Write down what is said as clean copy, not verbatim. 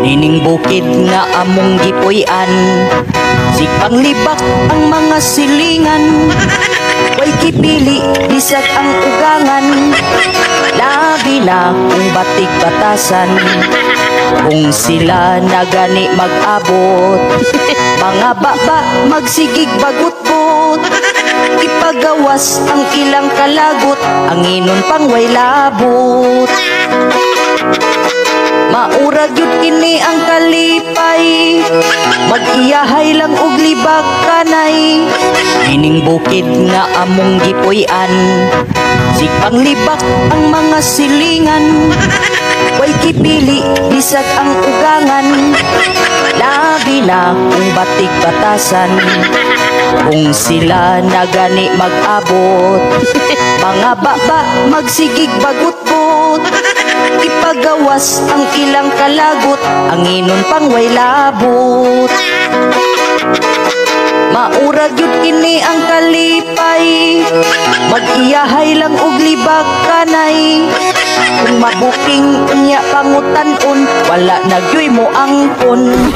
Ining bukid nga among gipuy-an, sikpang libak ang mga silingan. Way kipili, bisag ang ugangan, labi na kung batik batasan. Kung sila na gani mag-abot, mga baba magsigig bagut-but. Ipagawas ang ilang kalagot, ang inon pang way labot. Maurag yun kini ang kalipay, mag-iyahay lang og libak kanay. Ining bukid nga among gipuy-an, sikpang libak ang mga silingan. Way kipili, bisag ang ugangan, labi na kung batik batasan. Kung sila na gani mag-abot, mga baba magsigig bagut-but. Ipagawas ang ilang kalagot, ang inon pang way labot. Maurag yun kini ang kalipay, mag-iyahay lang og libak kanay. Kung mabuking unya pangutan-on, wala nagyoy mo angkon.